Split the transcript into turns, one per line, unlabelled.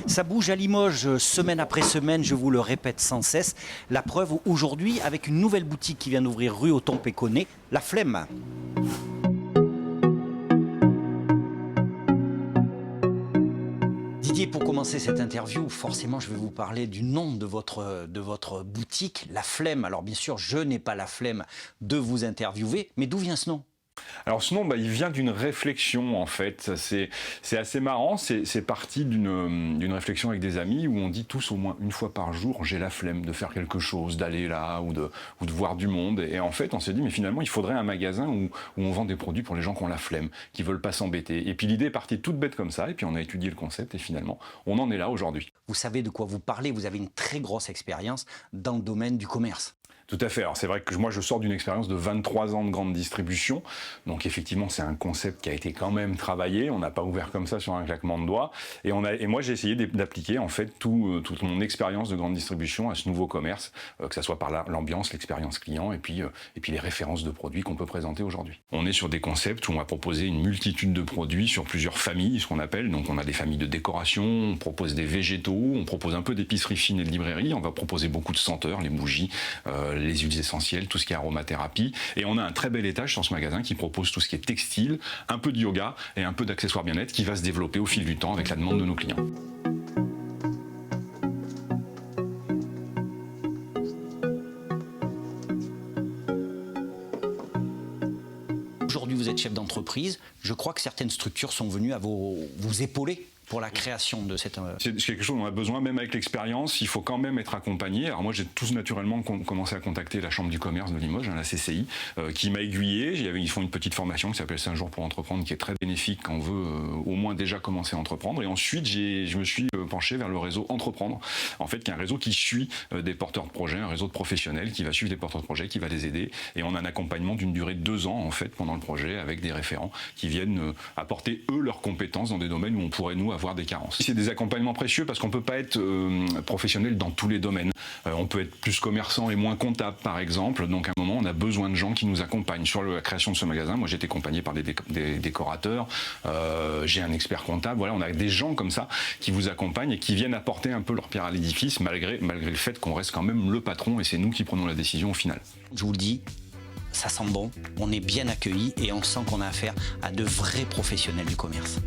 Ça bouge à Limoges semaine après semaine, je vous le répète sans cesse. La preuve aujourd'hui avec une nouvelle boutique qui vient d'ouvrir rue Othon-Péconnet, La Flemme. Didier, pour commencer cette interview, forcément je vais vous parler du nom de votre boutique, La Flemme. Alors bien sûr, je n'ai pas la flemme de vous interviewer, mais d'où vient ce nom ?
Alors ce nom, il vient d'une réflexion en fait, c'est assez marrant, c'est parti d'une réflexion avec des amis où on dit tous au moins une fois par jour j'ai la flemme de faire quelque chose, d'aller là ou de voir du monde, et en fait on s'est dit mais finalement il faudrait un magasin où on vend des produits pour les gens qui ont la flemme, qui veulent pas s'embêter, et puis l'idée est partie toute bête comme ça, et puis on a étudié le concept et finalement on en est là aujourd'hui.
Vous savez de quoi vous parlez, vous avez une très grosse expérience dans le domaine du commerce.
Tout à fait. Alors c'est vrai que moi je sors d'une expérience de 23 ans de grande distribution, donc effectivement c'est un concept qui a été quand même travaillé, on n'a pas ouvert comme ça sur un claquement de doigts, et moi j'ai essayé d'appliquer en fait toute mon expérience de grande distribution à ce nouveau commerce, que ça soit par l'ambiance, l'expérience client et puis les références de produits qu'on peut présenter aujourd'hui. On est sur des concepts où on va proposer une multitude de produits sur plusieurs familles, ce qu'on appelle, donc on a des familles de décoration, on propose des végétaux, on propose un peu d'épicerie fine et de librairie, on va proposer beaucoup de senteurs, les bougies, les huiles essentielles, tout ce qui est aromathérapie. Et on a un très bel étage sur ce magasin qui propose tout ce qui est textile, un peu de yoga et un peu d'accessoires bien-être qui va se développer au fil du temps avec la demande de nos clients.
Aujourd'hui, vous êtes chef d'entreprise. Je crois que certaines structures sont venues à vous épauler pour la création de cette...
C'est quelque chose dont on a besoin, même avec l'expérience, il faut quand même être accompagné. Alors moi, j'ai tout naturellement commencé à contacter la Chambre du commerce de Limoges, la CCI, qui m'a aiguillé. Ils font une petite formation qui s'appelle 5 jours pour entreprendre, qui est très bénéfique quand on veut au moins déjà commencer à entreprendre. Et ensuite, je me suis penché vers le réseau Entreprendre, en fait, qui est un réseau qui suit des porteurs de projets, un réseau de professionnels qui va suivre des porteurs de projets, qui va les aider. Et on a un accompagnement d'une durée de 2 ans, en fait, pendant le projet, avec des référents qui viennent apporter, eux, leurs compétences dans des domaines où on pourrait, nous, avoir des carences. C'est des accompagnements précieux parce qu'on ne peut pas être professionnel dans tous les domaines. On peut être plus commerçant et moins comptable, par exemple. Donc à un moment, on a besoin de gens qui nous accompagnent. Sur la création de ce magasin, moi j'ai été accompagné par des décorateurs, j'ai un expert comptable. Voilà, on a des gens comme ça qui vous accompagnent et qui viennent apporter un peu leur pierre à l'édifice, malgré le fait qu'on reste quand même le patron et c'est nous qui prenons la décision au final.
Je vous le dis, ça sent bon, on est bien accueillis et on sent qu'on a affaire à de vrais professionnels du commerce.